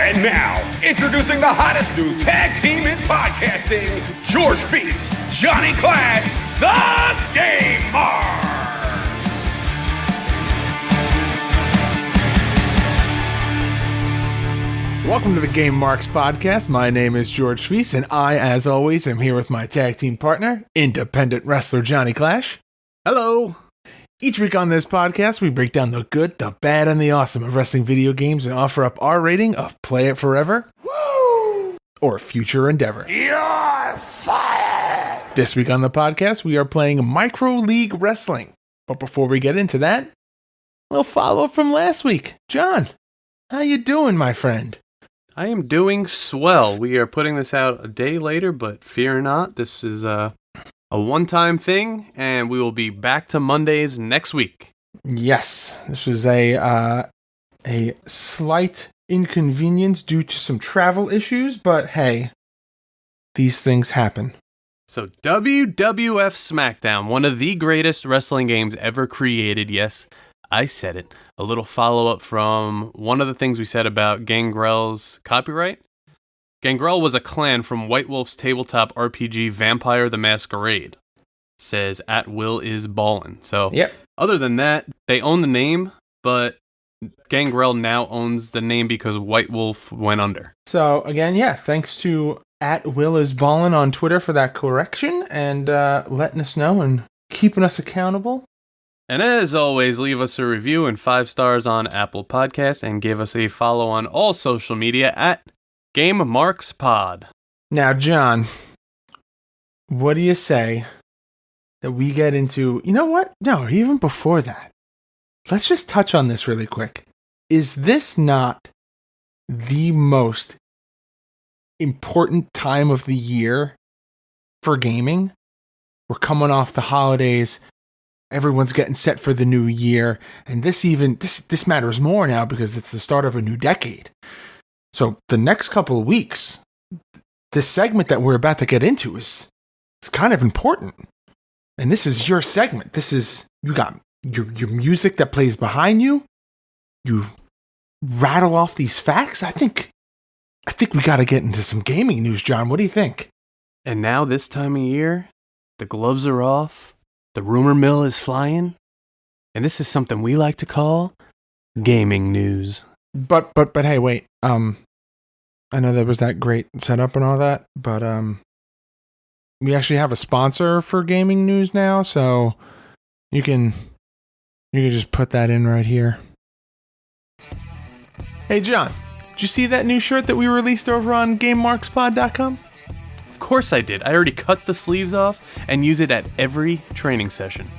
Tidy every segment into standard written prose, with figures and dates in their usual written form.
And now, introducing the hottest new tag team in podcasting, George Feast, Johnny Clash, the Game Marks. Welcome to the Game Marks podcast. My name is George Feast, and I, as always, am here with my tag team partner, independent wrestler Johnny Clash. Hello! Each week on this podcast, we break down the good, the bad, and the awesome of wrestling video games and offer up our rating of Play It Forever, woo, or Future Endeavor. You're fired! This week on the podcast, we are playing MicroLeague Wrestling. But before we get into that, a little follow-up from last week. John, how you doing, my friend? I am doing swell. We are putting this out a day later, but fear not, this is a one-time thing, and we will be back to Mondays next week. Yes, this was a slight inconvenience due to some travel issues, but hey, these things happen. So WWF SmackDown, one of the greatest wrestling games ever created. Yes, I said it. A little follow-up from one of the things we said about Gangrel's copyright. Gangrel was a clan from White Wolf's tabletop RPG Vampire the Masquerade. Says at will is ballin'. So yep. Other than that, they own the name, but Gangrel now owns the name because White Wolf went under. So again, yeah, thanks to at will is ballin' on Twitter for that correction and letting us know and keeping us accountable. And as always, leave us a review and 5 stars on Apple Podcasts and give us a follow on all social media at Game Marks Pod. Now, John, what do you say that we get into... You know what? No, even before that. Let's just touch on this really quick. Is this not the most important time of the year for gaming? We're coming off the holidays. Everyone's getting set for the new year. And this matters more now because it's the start of a new decade. So the next couple of weeks, this segment that we're about to get into is kind of important. And this is your segment. This is, you got your music that plays behind you. You rattle off these facts. I think we got to get into some gaming news, John. What do you think? And now this time of year, the gloves are off, the rumor mill is flying, and this is something we like to call gaming news. But hey, wait. I know there was that great setup and all that, but we actually have a sponsor for gaming news now, so you can just put that in right here. Hey, John, did you see that new shirt that we released over on GameMarksPod.com? Of course I did. I already cut the sleeves off and use it at every training session.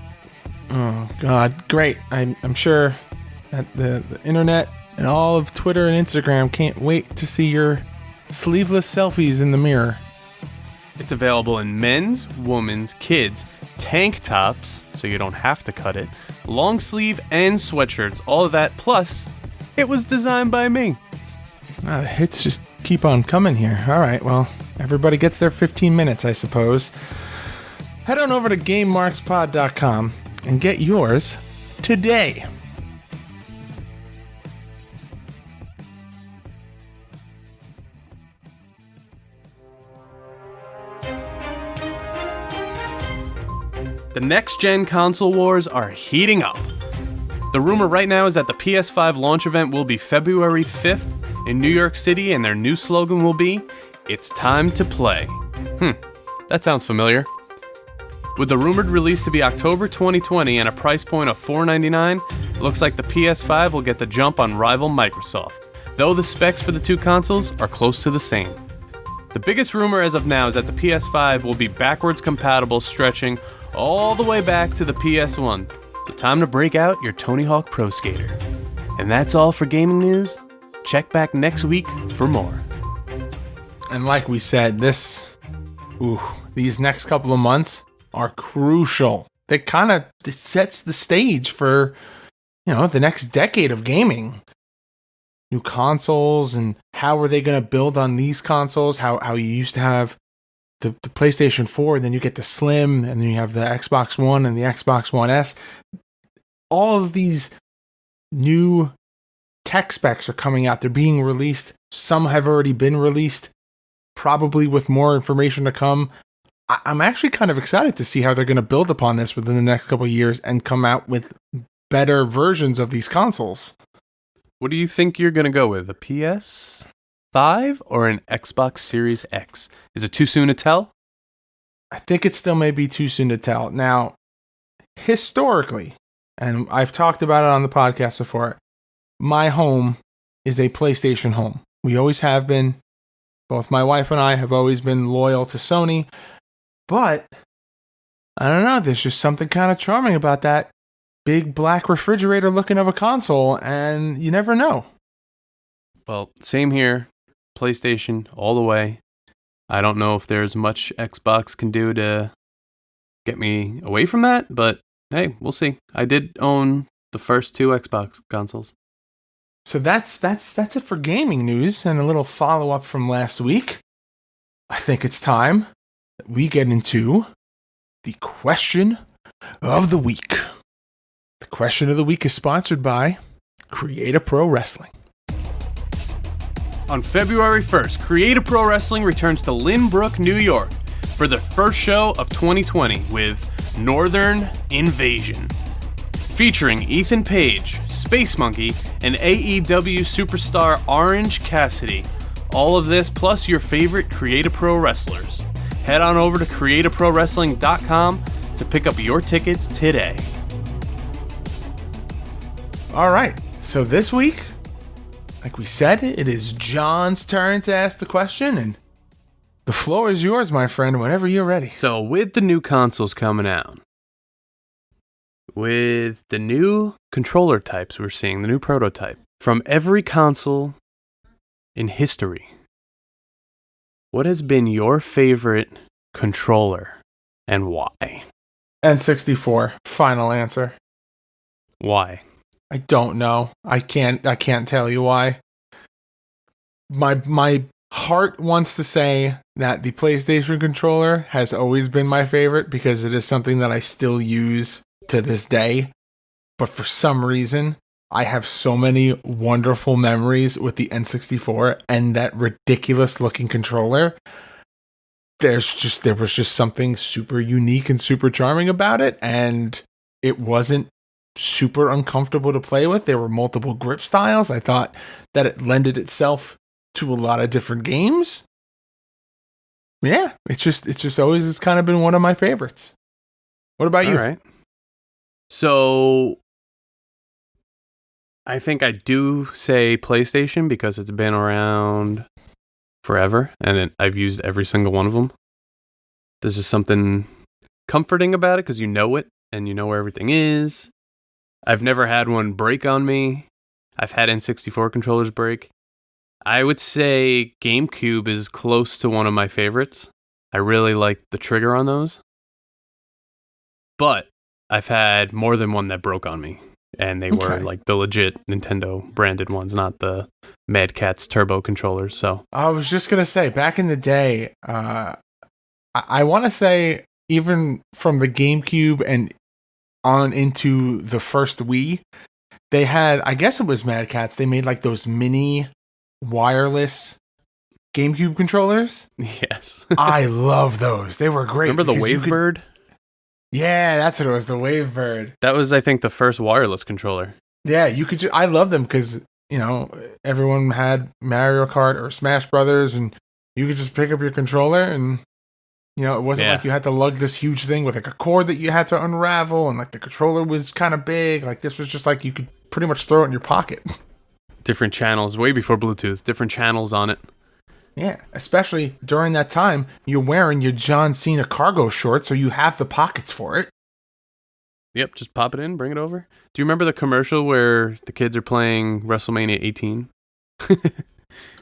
Oh God, great! I'm sure that the internet and all of Twitter and Instagram can't wait to see your sleeveless selfies in the mirror. It's available in men's, women's, kids, tank tops, so you don't have to cut it, long sleeve, and sweatshirts. All of that, plus, it was designed by me. The hits just keep on coming here. All right, well, everybody gets their 15 minutes, I suppose. Head on over to GameMarksPod.com and get yours today. The next-gen console wars are heating up. The rumor right now is that the PS5 launch event will be February 5th in New York City, and their new slogan will be, "It's time to play." That sounds familiar. With the rumored release to be October 2020 and a price point of $499, it looks like the PS5 will get the jump on rival Microsoft, though the specs for the two consoles are close to the same. The biggest rumor as of now is that the PS5 will be backwards compatible, stretching all the way back to the PS1. So time to break out your Tony Hawk Pro Skater. And that's all for gaming news. Check back next week for more. And like we said, these next couple of months are crucial. It kind of sets the stage for, the next decade of gaming. New consoles, and how are they going to build on these consoles? How you used to have the PlayStation 4, and then you get the Slim, and then you have the Xbox One and the Xbox One S. All of these new tech specs are coming out. They're being released. Some have already been released, probably with more information to come. I'm actually kind of excited to see how they're going to build upon this within the next couple of years and come out with better versions of these consoles. What do you think you're going to go with? A PS5 or an Xbox Series X? Is it too soon to tell? I think it still may be too soon to tell. Now, historically, and I've talked about it on the podcast before, my home is a PlayStation home. We always have been. Both my wife and I have always been loyal to Sony. But, I don't know, there's just something kind of charming about that big black refrigerator looking of a console, and you never know. Well, same here. PlayStation all the way. I don't know if there's much Xbox can do to get me away from that, but hey, we'll see. I did own the first 2 Xbox consoles. So that's it for gaming news and a little follow-up from last week. I think it's time that we get into the question of the week. The question of the week is sponsored by Create a Pro Wrestling. On February 1st, Create a Pro Wrestling returns to Lynbrook, New York for the first show of 2020 with Northern Invasion. Featuring Ethan Page, Space Monkey, and AEW superstar Orange Cassidy. All of this plus your favorite Create a Pro wrestlers. Head on over to createaprowrestling.com to pick up your tickets today. All right, so this week, like we said, it is John's turn to ask the question, and the floor is yours, my friend, whenever you're ready. So with the new consoles coming out, with the new controller types we're seeing, the new prototype, from every console in history, what has been your favorite controller and why? N64, final answer. Why? I don't know. I can't tell you why. My heart wants to say that the PlayStation controller has always been my favorite because it is something that I still use to this day. But for some reason, I have so many wonderful memories with the N64 and that ridiculous looking controller. There was just something super unique and super charming about it, and it wasn't super uncomfortable to play with. There were multiple grip styles. I thought that it lended itself to a lot of different games. Yeah, it's just always has kind of been one of my favorites. What about you? All right. So I think I do say PlayStation because it's been around forever and I've used every single one of them. There's just something comforting about it because you know it and you know where everything is. I've never had one break on me. I've had N64 controllers break. I would say GameCube is close to one of my favorites. I really like the trigger on those. But I've had more than one that broke on me. And they were like the legit Nintendo branded ones, not the Mad Catz Turbo controllers. So I was just going to say, back in the day, I want to say even from the GameCube and on into the first Wii, they had, I guess it was Mad Catz, they made like those mini wireless GameCube controllers. yes. I love those. They were great. Remember the Wavebird? Yeah, that's what it was, the Wavebird. That was, I think, the first wireless controller. Yeah, you could I love them because, you know, everyone had Mario Kart or Smash Brothers, and you could just pick up your controller and, you know, it wasn't like you had to lug this huge thing with like a cord that you had to unravel, and like the controller was kind of big. Like this was just like you could pretty much throw it in your pocket. Different channels, way before Bluetooth, different channels on it. Yeah, especially during that time, you're wearing your John Cena cargo shorts, so you have the pockets for it. Yep, just pop it in, bring it over. Do you remember the commercial where the kids are playing WrestleMania 18?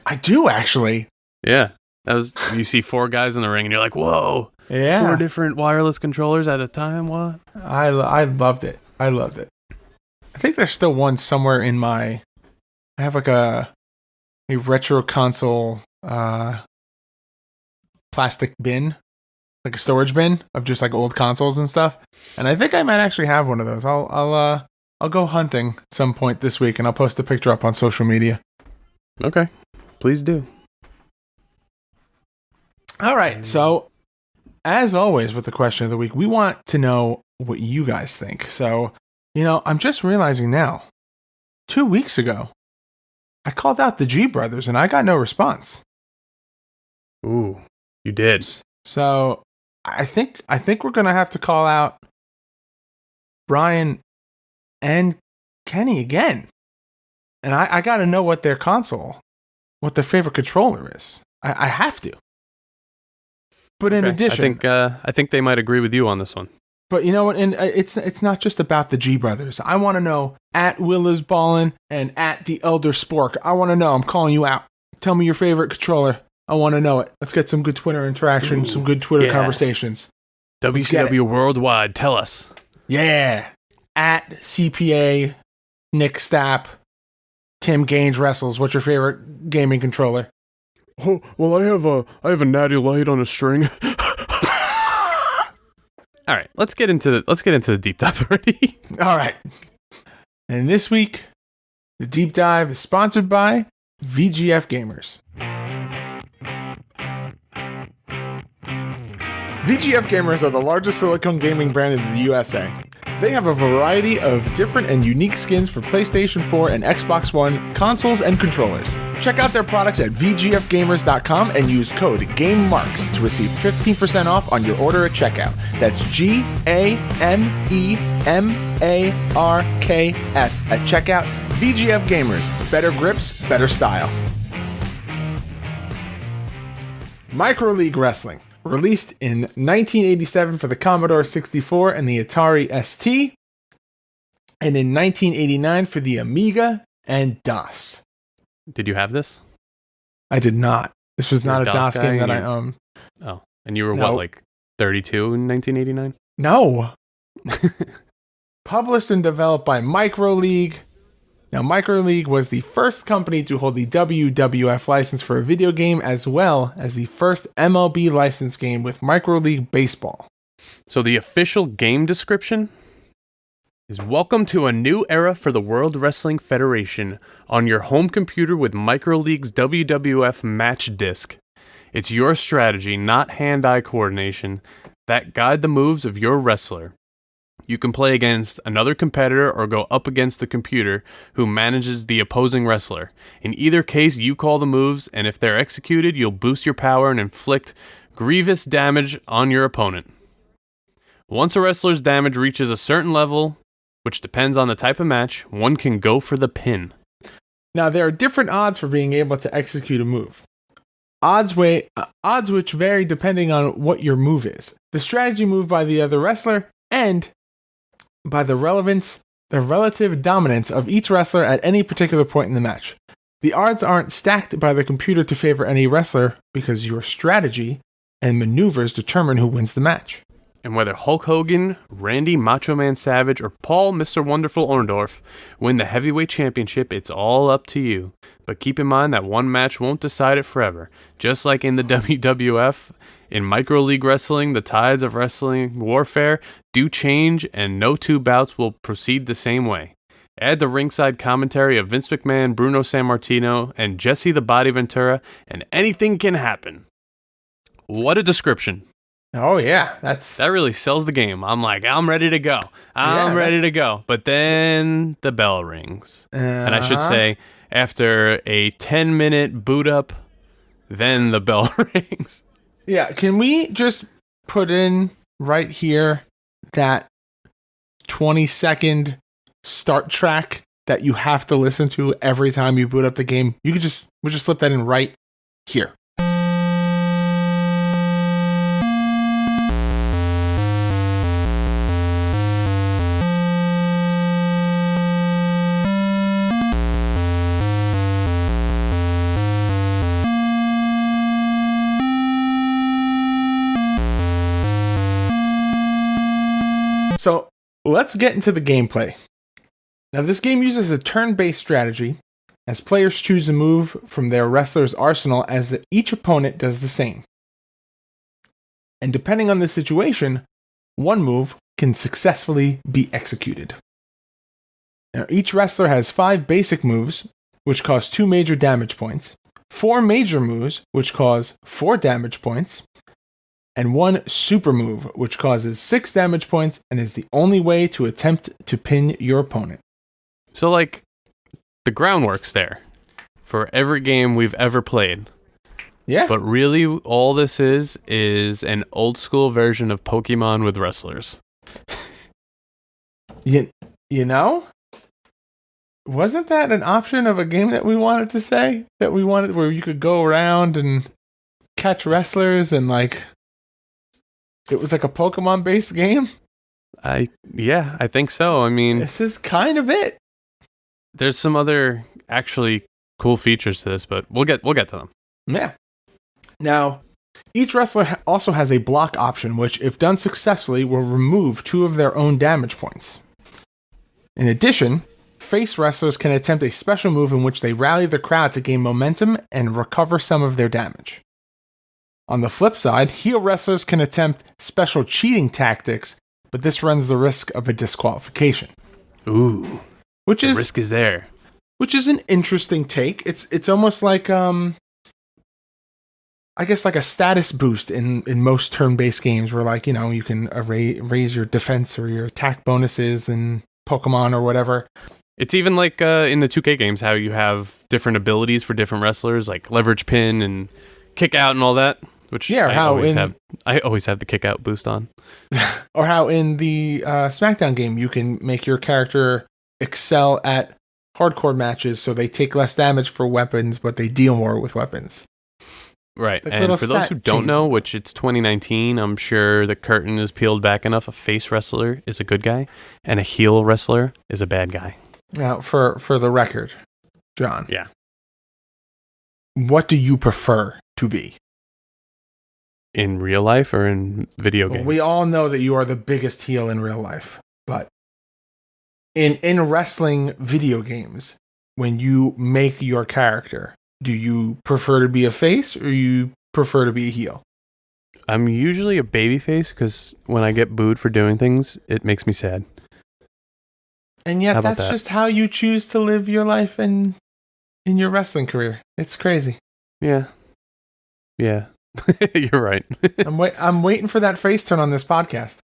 I do, actually. Yeah. That was, you see 4 guys in the ring and you're like, whoa. Yeah. 4 different wireless controllers at a time, what? I loved it. I loved it. I think there's still one somewhere in I have like a retro console plastic bin, like a storage bin of just like old consoles and stuff. And I think I might actually have one of those. I'll I'll go hunting at some point this week, and I'll post a picture up on social media. Okay, please do. All right, so as always with the question of the week, we want to know what you guys think. So, I'm just realizing now, 2 weeks ago, I called out the G brothers, and I got no response. Ooh, you did. So I think we're gonna have to call out Brian and Kenny again. And I gotta know what their favorite controller is. I have to. But in addition, I think they might agree with you on this one. But you know what? And it's not just about the G brothers. I want to know at Willa's Ballin and at the Elder Spork. I want to know. I'm calling you out. Tell me your favorite controller. I want to know it. Let's get some good Twitter interaction, some good Twitter conversations. WCW Worldwide, tell us. Yeah. At CPA, Nick Stapp, Tim Gaines Wrestles. What's your favorite gaming controller? Oh, well, I have a natty light on a string. All right, let's get into the deep dive already. All right. And this week, the deep dive is sponsored by VGF Gamers. VGF Gamers are the largest silicone gaming brand in the USA. They have a variety of different and unique skins for PlayStation 4 and Xbox One consoles and controllers. Check out their products at VGFgamers.com and use code GAMEMARKS to receive 15% off on your order at checkout. That's GAMEMARKS at checkout. VGF Gamers. Better grips, better style. MicroLeague Wrestling. Released in 1987 for the Commodore 64 and the Atari ST, and in 1989 for the Amiga and DOS. Did you have this? I did not. This was not a DOS game that I owned. Oh, and you were what, 32 in 1989? No. Published and developed by MicroLeague. Now, MicroLeague was the first company to hold the WWF license for a video game, as well as the first MLB license game with MicroLeague Baseball. So the official game description is welcome to a new era for the World Wrestling Federation on your home computer with MicroLeague's WWF Match Disc. It's your strategy, not hand-eye coordination, that guide the moves of your wrestler. You can play against another competitor or go up against the computer who manages the opposing wrestler. In either case, you call the moves, and if they're executed, you'll boost your power and inflict grievous damage on your opponent. Once a wrestler's damage reaches a certain level, which depends on the type of match, one can go for the pin. Now, there are different odds for being able to execute a move. Odds which vary depending on what your move is, the strategy move by the other wrestler, and by the relative dominance of each wrestler at any particular point in the match. The odds aren't stacked by the computer to favor any wrestler because your strategy and maneuvers determine who wins the match. And whether Hulk Hogan, Randy Macho Man Savage, or Paul Mr. Wonderful Orndorff win the heavyweight championship, it's all up to you. But keep in mind that one match won't decide it forever. Just like in the WWF, in MicroLeague Wrestling, the tides of wrestling warfare do change, and no two bouts will proceed the same way. Add the ringside commentary of Vince McMahon, Bruno Sammartino, and Jesse the Body Ventura, and anything can happen. What a description. Oh, yeah. That really sells the game. I'm like, I'm ready to go. I'm ready to go. But then the bell rings. And I should say, after a 10-minute boot up, then the bell rings. Yeah, can we just put in right here that 20-second start track that you have to listen to every time you boot up the game? We'll just slip that in right here. So let's get into the gameplay. Now, this game uses a turn-based strategy, as players choose a move from their wrestler's arsenal as each opponent does the same. And depending on the situation, one move can successfully be executed. Now, each wrestler has 5 basic moves, which cause 2 major damage points, 4 major moves, which cause 4 damage points, and 1 super move, which causes 6 damage points and is the only way to attempt to pin your opponent. So, like, the groundwork's there for every game we've ever played. Yeah. But really, all this is an old school version of Pokemon with wrestlers. You know? Wasn't that an option of a game that we wanted to say? That we wanted where you could go around and catch wrestlers and like it was like a Pokemon based game? I think so. I mean, This is kind of it. there's some other actually cool features to this, but we'll get to them. Yeah. Now, each wrestler also has a block option, which, if done successfully, will remove 2 of their own damage points. In addition, face wrestlers can attempt a special move in which they rally the crowd to gain momentum and recover some of their damage. On the flip side, heel wrestlers can attempt special cheating tactics, but this runs the risk of a disqualification. Ooh, Which the is risk is there. Which is an interesting take. It's almost like I guess like a status boost in most turn-based games where like, you know, you can raise your defense or your attack bonuses in Pokemon or whatever. It's even like in the 2K games how you have different abilities for different wrestlers, like leverage pin and kick out and all that. Which Yeah, I always have the kick out boost on. Or how in the SmackDown game you can make your character excel at hardcore matches so they take less damage for weapons, but they deal more with weapons. Right. Like And for those stat who don't change. know, which it's 2019, I'm sure the curtain is peeled back enough. A face wrestler is a good guy, and a heel wrestler is a bad guy. Now, for the record, John. Yeah. What do you prefer to be? In real life or in video Well, games? we all know that you are the biggest heel in real life, but in wrestling video games, when you make your character, do you prefer to be a face or you prefer to be a heel? I'm usually a babyface because when I get booed for doing things, it makes me sad. And yet How about that's that? just how you choose to live your life in your wrestling career. It's crazy. Yeah. Yeah. You're right. I'm waiting for that face turn on this podcast.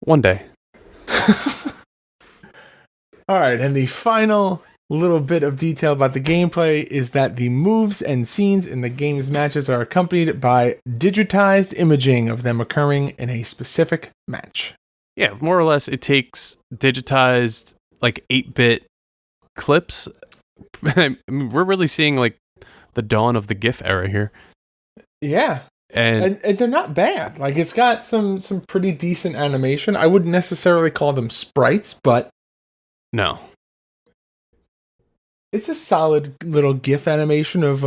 One day. All right, and the final little bit of detail about the gameplay is that the moves and scenes in the game's matches are accompanied by digitized imaging of them occurring in a specific match. Yeah, more or less, it takes digitized, like 8-bit clips. I mean, we're really seeing like the dawn of the GIF era here. Yeah, And and they're not bad. Like it's got some pretty decent animation. I wouldn't necessarily call them sprites, but no. it's a solid little GIF animation of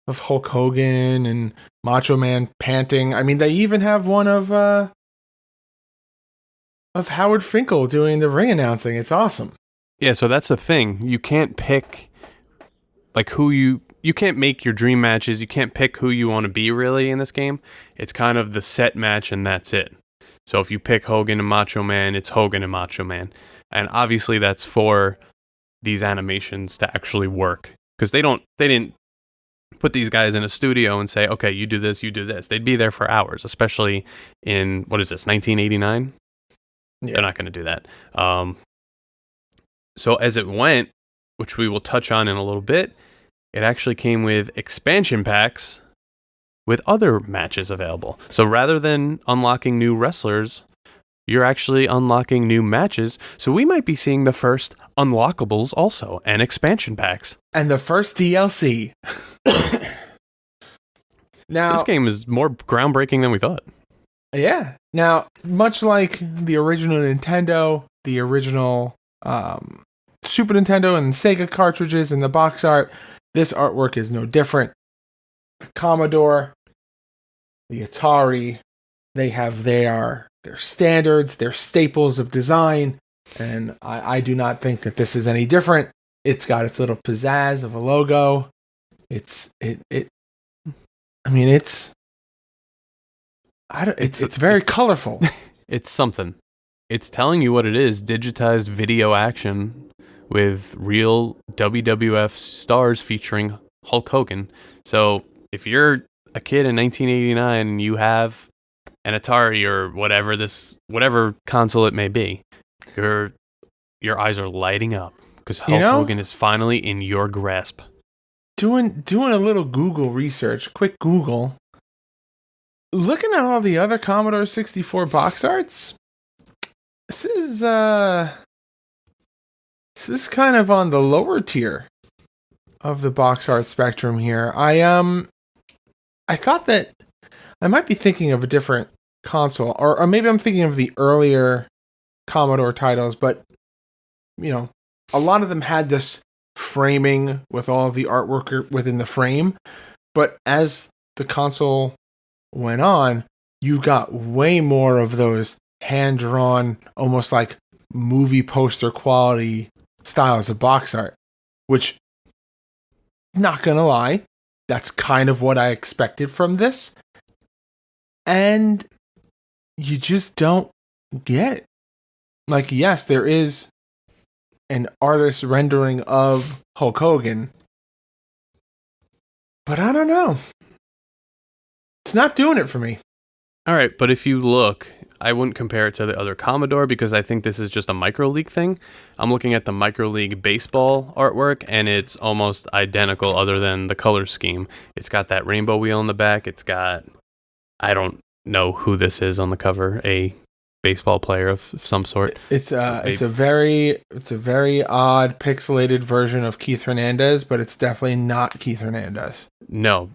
Hulk Hogan and Macho Man panting. I mean, they even have one of Howard Finkel doing the ring announcing. It's awesome. Yeah, so that's the thing. You can't pick like who you can't make your dream matches. You can't pick who you want to be really in this game. It's kind of the set match and that's it. So if you pick Hogan and Macho Man, it's Hogan and Macho Man. And obviously that's for these animations to actually work because they didn't put these guys in a studio and say, "Okay, you do this, you do this." They'd be there for hours, especially in what is this, 1989? Yeah. They're not going to do that. So as it went, which we will touch on in a little bit, it actually came with expansion packs with other matches available. So rather than unlocking new wrestlers, you're actually unlocking new matches. So we might be seeing the first unlockables also and expansion packs. And the first DLC. Now, This game is more groundbreaking than we thought. yeah. Now, much like the original Nintendo, the original Super Nintendo and Sega cartridges and the box art, this artwork is no different. The Commodore, the Atari, they have their standards, their staples of design, and I do not think that this is any different. It's got its little pizzazz of a logo. It's very colorful. It's something. it's telling you what it is, digitized video action with real WWF stars featuring Hulk Hogan. So if you're a kid in 1989 and you have an Atari or whatever console it may be, your eyes are lighting up because Hulk Hogan is finally in your grasp. Doing a little Google research, quick Google, looking at all the other Commodore 64 box arts. This is kind of on the lower tier of the box art spectrum here. I thought that I might be thinking of a different console, or maybe I'm thinking of the earlier Commodore titles, but a lot of them had this framing with all the artwork within the frame. But as the console went on, you got way more of those hand-drawn, almost like movie poster quality styles of box art, which, not gonna lie, that's kind of what I expected from this. And you just don't get it. Like, yes, there is an artist rendering of Hulk Hogan, but I don't know. It's not doing it for me. All right, but if you look, I wouldn't compare it to the other Commodore because I think this is just a MicroLeague thing. I'm looking at the MicroLeague baseball artwork, and it's almost identical other than the color scheme. It's got that rainbow wheel in the back. It's got, I don't know who this is on the cover, a baseball player of some sort. It's a very odd pixelated version of Keith Hernandez, but it's definitely not Keith Hernandez. No,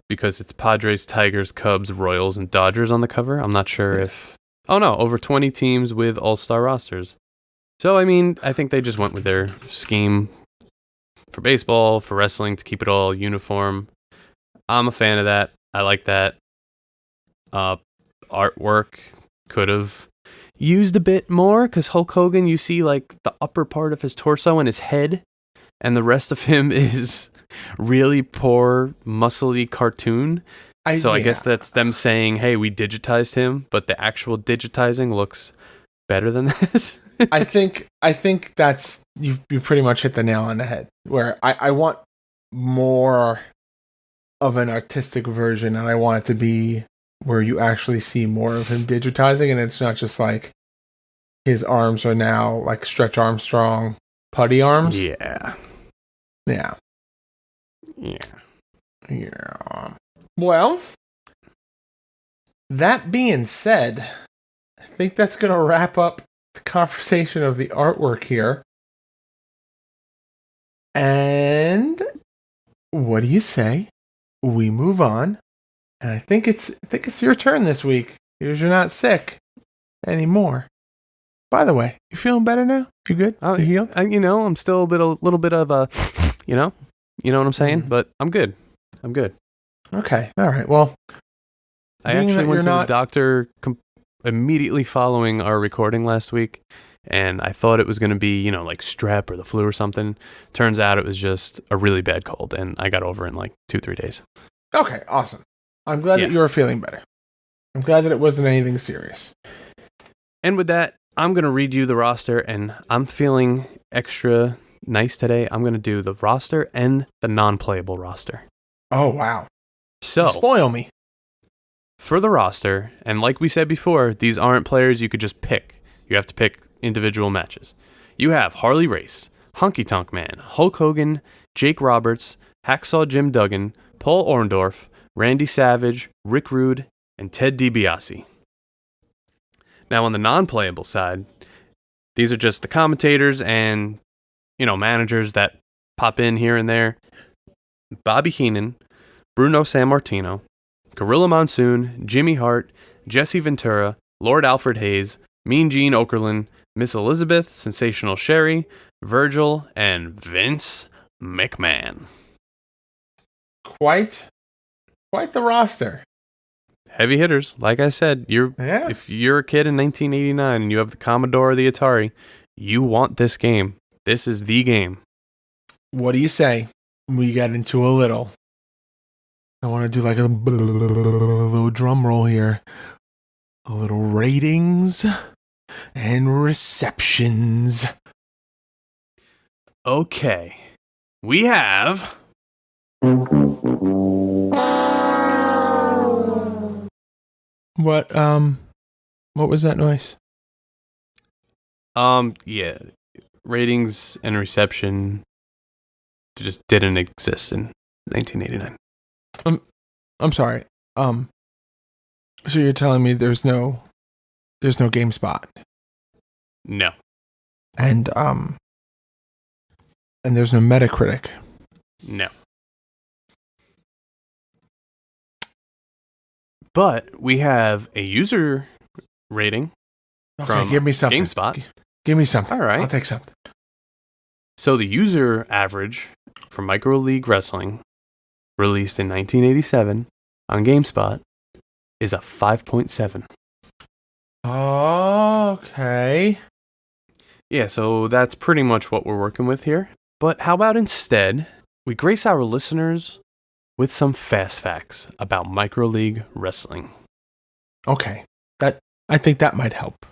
because it's Padres, Tigers, Cubs, Royals, and Dodgers on the cover. I'm not sure if... Oh no, over 20 teams with all-star rosters. So, I mean, I think they just went with their scheme for baseball, for wrestling, to keep it all uniform. I'm a fan of that. I like that. Artwork could have used a bit more, because Hulk Hogan, you see like the upper part of his torso and his head, and the rest of him is really poor, muscly cartoon. I guess that's them saying, hey, we digitized him, but the actual digitizing looks better than this. I think that's, you pretty much hit the nail on the head, where I want more of an artistic version, and I want it to be where you actually see more of him digitizing, and it's not just like his arms are now like Stretch Armstrong putty arms. Yeah. Well, that being said, I think that's going to wrap up the conversation of the artwork here. And what do you say we move on? And I think it's your turn this week, because you're not sick anymore. By the way, you feeling better now? You good? You healed? I'm still a little bit of a, you know what I'm saying? But I'm good. Okay. All right. Well, I actually went to the doctor immediately following our recording last week, and I thought it was going to be, like strep or the flu or something. Turns out it was just a really bad cold, and I got over it in like 2-3 days. Okay. Awesome. I'm glad that you were feeling better. I'm glad that it wasn't anything serious. And with that, I'm going to read you the roster, and I'm feeling extra nice today. I'm going to do the roster and the non-playable roster. Oh, wow. So, spoil me. For the roster, and like we said before, these aren't players you could just pick. You have to pick individual matches. You have Harley Race, Honky Tonk Man, Hulk Hogan, Jake Roberts, Hacksaw Jim Duggan, Paul Orndorff, Randy Savage, Rick Rude, and Ted DiBiase. Now on the non-playable side, these are just the commentators and, managers that pop in here and there. Bobby Heenan, Bruno Sammartino, Gorilla Monsoon, Jimmy Hart, Jesse Ventura, Lord Alfred Hayes, Mean Gene Okerlund, Miss Elizabeth, Sensational Sherry, Virgil, and Vince McMahon. Quite the roster. Heavy hitters. Like I said, if you're a kid in 1989 and you have the Commodore or the Atari, you want this game. This is the game. What do you say? We get into a little. I want to do like a little drum roll here. A little ratings and receptions. Okay. We have... What was that noise? Yeah. Ratings and reception just didn't exist in 1989. I'm sorry. So you're telling me there's no GameSpot? No. And there's no Metacritic? No. But we have a user rating from give me something. GameSpot. Give me something. All right. I'll take something. So the user average for MicroLeague Wrestling, released in 1987 on GameSpot, is a 5.7. Okay. Yeah, so that's pretty much what we're working with here. But how about instead, we grace our listeners with some fast facts about MicroLeague Wrestling. Okay. I think that might help.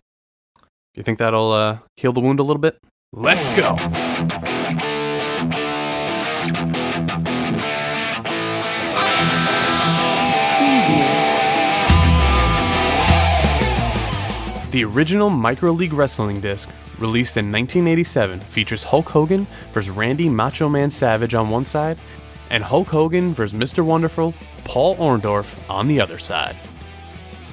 You think that'll heal the wound a little bit? Let's go! The original MicroLeague Wrestling disc, released in 1987, features Hulk Hogan vs. Randy Macho Man Savage on one side, and Hulk Hogan vs. Mr. Wonderful, Paul Orndorff on the other side.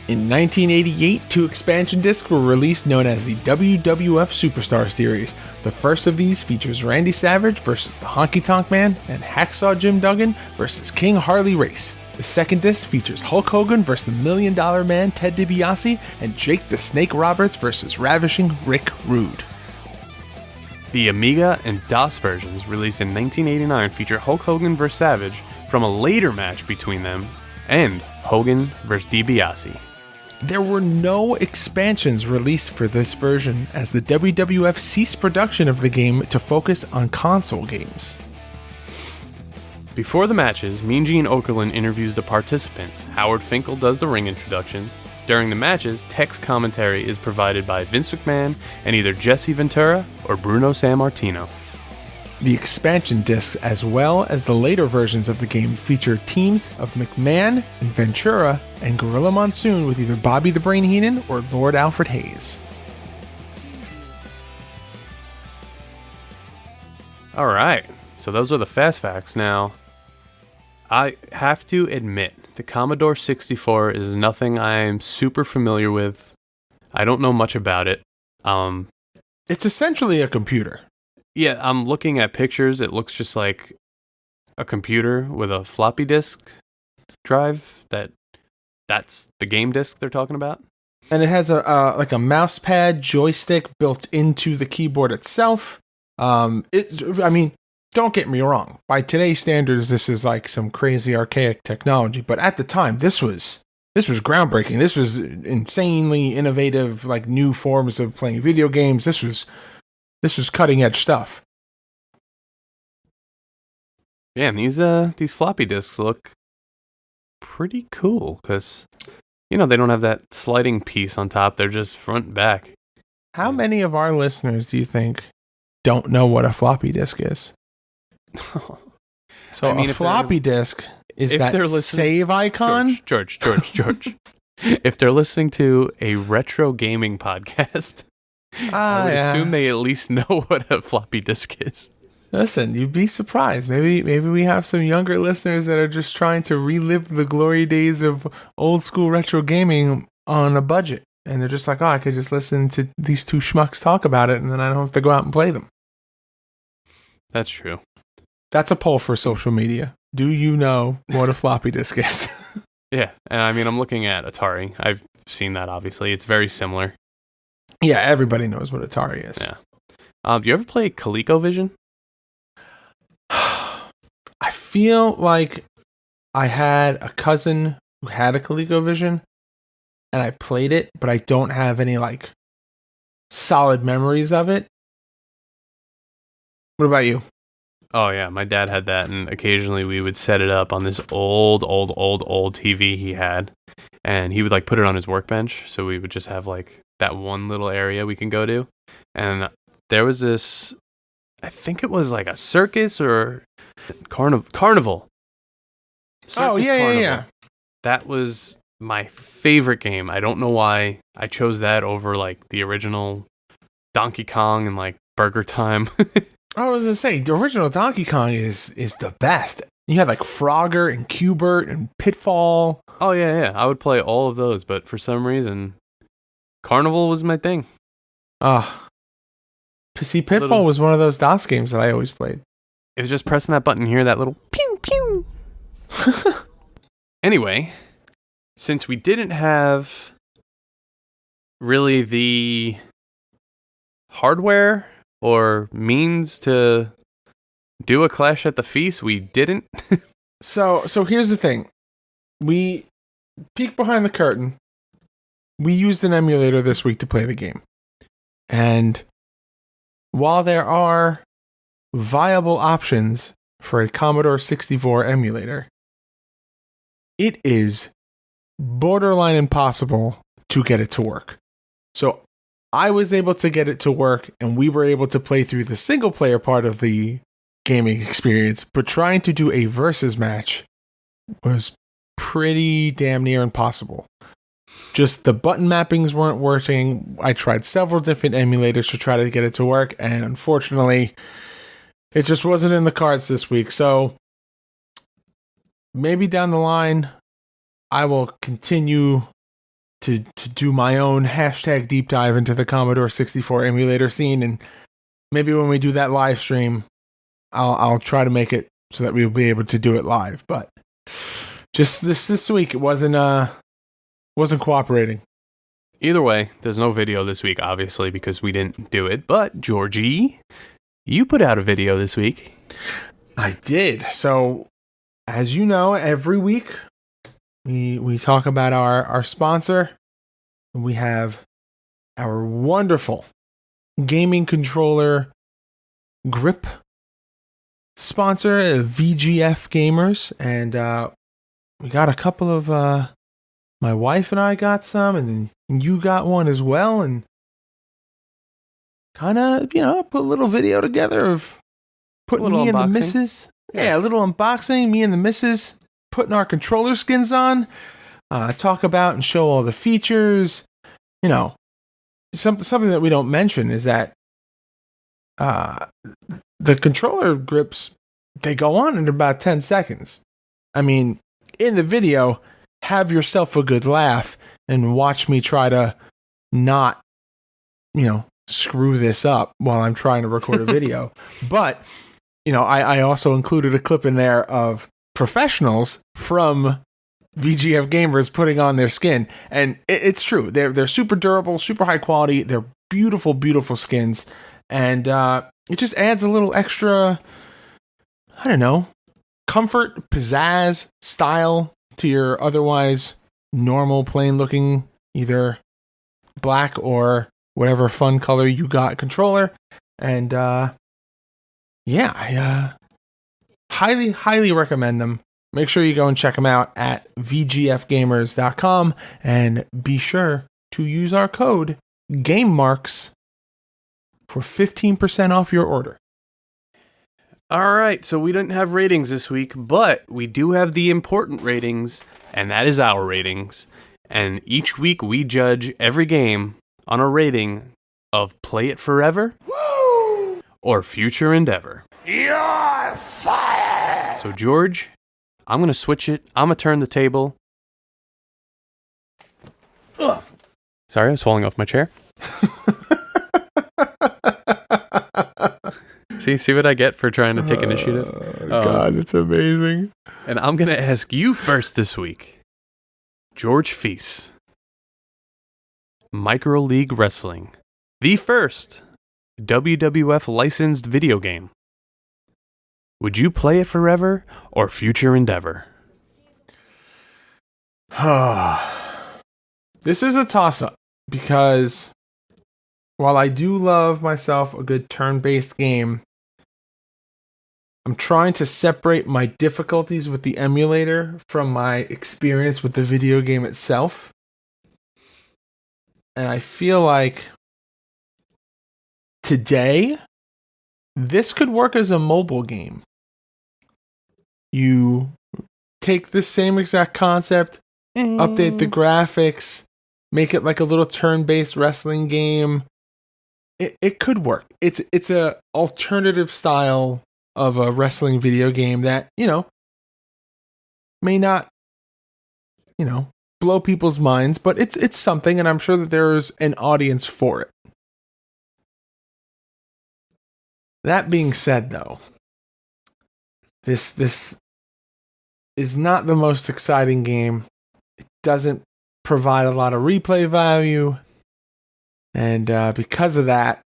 In 1988, 2 expansion discs were released known as the WWF Superstar Series. The first of these features Randy Savage versus the Honky Tonk Man and Hacksaw Jim Duggan versus King Harley Race. The second disc features Hulk Hogan versus the $1 Million Man Ted DiBiase and Jake the Snake Roberts versus Ravishing Rick Rude. The Amiga and DOS versions, released in 1989, feature Hulk Hogan vs. Savage from a later match between them and Hogan vs. DiBiase. There were no expansions released for this version, as the WWF ceased production of the game to focus on console games. Before the matches, Mean Gene Okerlund interviews the participants. Howard Finkel does the ring introductions. During the matches, text commentary is provided by Vince McMahon and either Jesse Ventura or Bruno Sammartino. The expansion discs, as well as the later versions of the game, feature teams of McMahon and Ventura and Gorilla Monsoon with either Bobby the Brain Heenan or Lord Alfred Hayes. All right, so those are the fast facts. Now, I have to admit, the Commodore 64 is nothing I'm super familiar with. I don't know much about it. It's essentially a computer. Yeah, I'm looking at pictures. It looks just like a computer with a floppy disk drive. That's the game disc they're talking about. And it has a mouse pad joystick built into the keyboard itself. Don't get me wrong. By today's standards, this is like some crazy archaic technology. But at the time, this was groundbreaking. This was insanely innovative, like new forms of playing video games. This was cutting edge stuff. Yeah, and these floppy disks look pretty cool because, they don't have that sliding piece on top. They're just front and back. How many of our listeners do you think don't know what a floppy disk is? So a floppy disk is that save icon? George. If they're listening to a retro gaming podcast, I would assume they at least know what a floppy disk is. Listen, you'd be surprised. Maybe we have some younger listeners that are just trying to relive the glory days of old school retro gaming on a budget. And they're just like, I could just listen to these two schmucks talk about it, and then I don't have to go out and play them. That's true. That's a poll for social media. Do you know what a floppy disk is? Yeah, and I'm looking at Atari. I've seen that, obviously. It's very similar. Yeah, everybody knows what Atari is. Yeah. Do you ever play ColecoVision? I feel like I had a cousin who had a ColecoVision, and I played it, but I don't have any, solid memories of it. What about you? Oh, yeah. My dad had that, and occasionally we would set it up on this old TV he had, and he would, put it on his workbench, so we would just have, that one little area we can go to. And there was this, I think it was like a circus or carnival. Circus Carnival. Yeah. That was my favorite game. I don't know why I chose that over like the original Donkey Kong and like Burger Time. I was gonna say the original Donkey Kong is the best. You had like Frogger and Q*bert and Pitfall. Oh yeah. I would play all of those, but for some reason, Carnival was my thing. See, Pitfall was one of those DOS games that I always played. It was just pressing that button here, that little pew pew. Anyway, since we didn't have really the hardware or means to do a Clash at the Feast, we didn't. So here's the thing. We peek behind the curtain. We used an emulator this week to play the game. And while there are viable options for a Commodore 64 emulator, it is borderline impossible to get it to work. So I was able to get it to work, and we were able to play through the single player part of the gaming experience, but trying to do a versus match was pretty damn near impossible. Just the button mappings weren't working. I tried several different emulators to try to get it to work, and unfortunately, it just wasn't in the cards this week. So maybe down the line, I will continue to do my own hashtag deep dive into the Commodore 64 emulator scene, and maybe when we do that live stream, I'll try to make it so that we'll be able to do it live. But just this week, it wasn't cooperating. Either way, there's no video this week, obviously, because we didn't do it. But Georgie, you put out a video this week. I did. So, as you know, every week we talk about our sponsor. We have our wonderful gaming controller grip sponsor, VGF Gamers, and we got a couple of. My wife and I got some, and then you got one as well, and kind of, put a little video together of putting me and the missus. Yeah, a little unboxing, me and the missus putting our controller skins on, talk about and show all the features. Something that we don't mention is that the controller grips, they go on in about 10 seconds. I mean, in the video, have yourself a good laugh and watch me try to not, screw this up while I'm trying to record a video. But, I also included a clip in there of professionals from VGF Gamers putting on their skin. And it's true. They're super durable, super high quality. They're beautiful, beautiful skins. And it just adds a little extra, comfort, pizzazz, style to your otherwise normal, plain-looking, either black or whatever fun color you got controller. And I highly, highly recommend them. Make sure you go and check them out at vgfgamers.com, and be sure to use our code GameMarks for 15% off your order. All right, so we didn't have ratings this week, but we do have the important ratings, and that is our ratings. And each week we judge every game on a rating of Play It Forever or Future Endeavor. You're fired! So George, I'm going to switch it. I'm going to turn the table. Ugh. Sorry, I was falling off my chair. See what I get for trying to take initiative? God, it's amazing. And I'm going to ask you first this week. George Feast. MicroLeague Wrestling. The first WWF licensed video game. Would you play it forever or Future Endeavor? This is a toss-up because while I do love myself a good turn-based game, I'm trying to separate my difficulties with the emulator from my experience with the video game itself. And I feel like today, this could work as a mobile game. You take this same exact concept, update the graphics, make it like a little turn-based wrestling game. It could work. It's a alternative style of a wrestling video game that, may not, blow people's minds, but it's something, and I'm sure that there's an audience for it. That being said, though, this is not the most exciting game. It doesn't provide a lot of replay value, and because of that,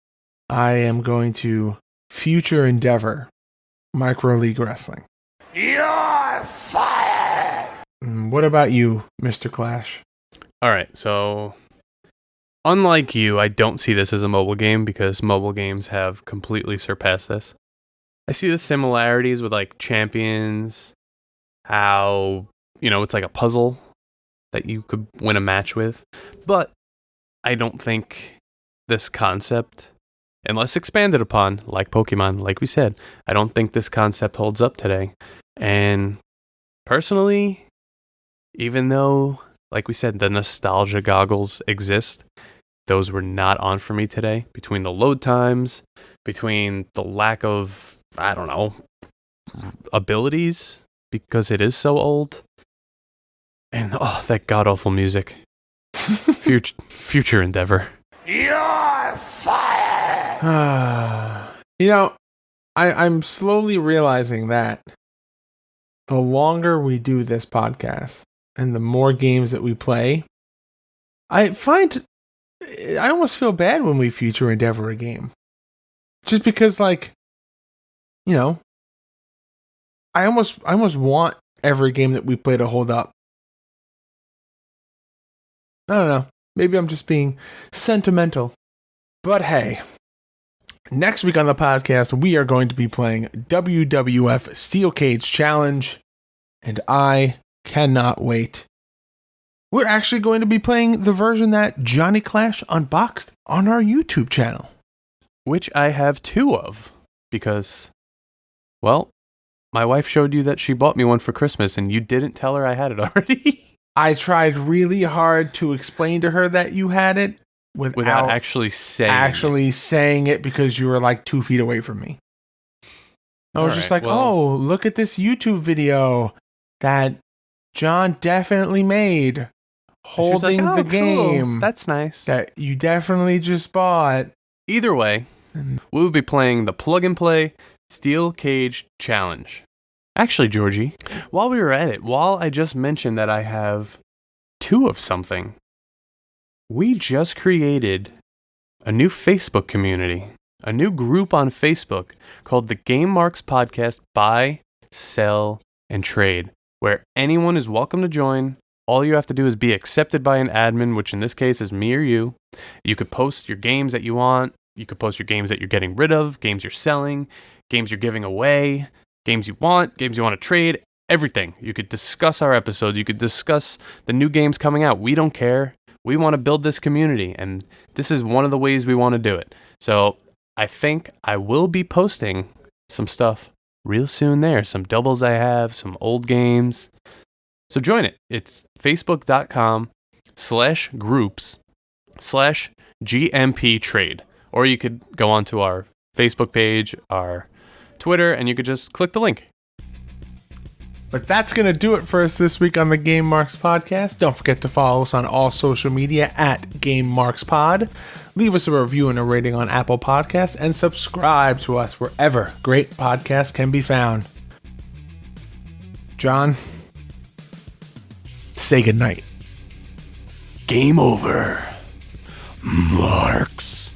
I am going to future endeavor MicroLeague Wrestling. You're fired! What about you, Mr. Clash? All right, so unlike you, I don't see this as a mobile game because mobile games have completely surpassed this. I see the similarities with like Champions, how, it's like a puzzle that you could win a match with. But I don't think this concept, unless expanded upon, like Pokemon, like we said, I don't think this concept holds up today. And personally, even though, like we said, the nostalgia goggles exist, those were not on for me today. Between the load times, between the lack of, abilities, because it is so old, and that god-awful music. Future endeavor. You're fired! I'm slowly realizing that the longer we do this podcast and the more games that we play, I almost feel bad when we future endeavor a game. Just because, I almost want every game that we play to hold up. I don't know. Maybe I'm just being sentimental. But hey, next week on the podcast, we are going to be playing WWF Steel Cage Challenge, and I cannot wait. We're actually going to be playing the version that Johnny Clash unboxed on our YouTube channel. Which I have 2 of, because, my wife showed you that she bought me one for Christmas, and you didn't tell her I had it already. I tried really hard to explain to her that you had it without actually saying it because you were like 2 feet away from me. I was just like, look at this YouTube video that John definitely made holding the game. Cool. That's nice. That you definitely just bought. Either way, we will be playing the Plug and Play Steel Cage Challenge. Actually, Georgie, while we were at it, while I just mentioned that I have 2 of something, we just created a new Facebook community, a new group on Facebook called the Game Marks Podcast Buy, Sell, and Trade, where anyone is welcome to join. All you have to do is be accepted by an admin, which in this case is me or you. You could post your games that you want. You could post your games that you're getting rid of, games you're selling, games you're giving away, games you want to trade, everything. You could discuss our episodes. You could discuss the new games coming out. We don't care. We want to build this community, and this is one of the ways we want to do it. So I think I will be posting some stuff real soon there. Some doubles I have, some old games. So join it. It's facebook.com/groups/GMP trade. Or you could go onto our Facebook page, our Twitter, and you could just click the link. But that's going to do it for us this week on the Game Marks Podcast. Don't forget to follow us on all social media at Game Marks Pod. Leave us a review and a rating on Apple Podcasts, and subscribe to us wherever great podcasts can be found. John, say goodnight. Game over. Marks.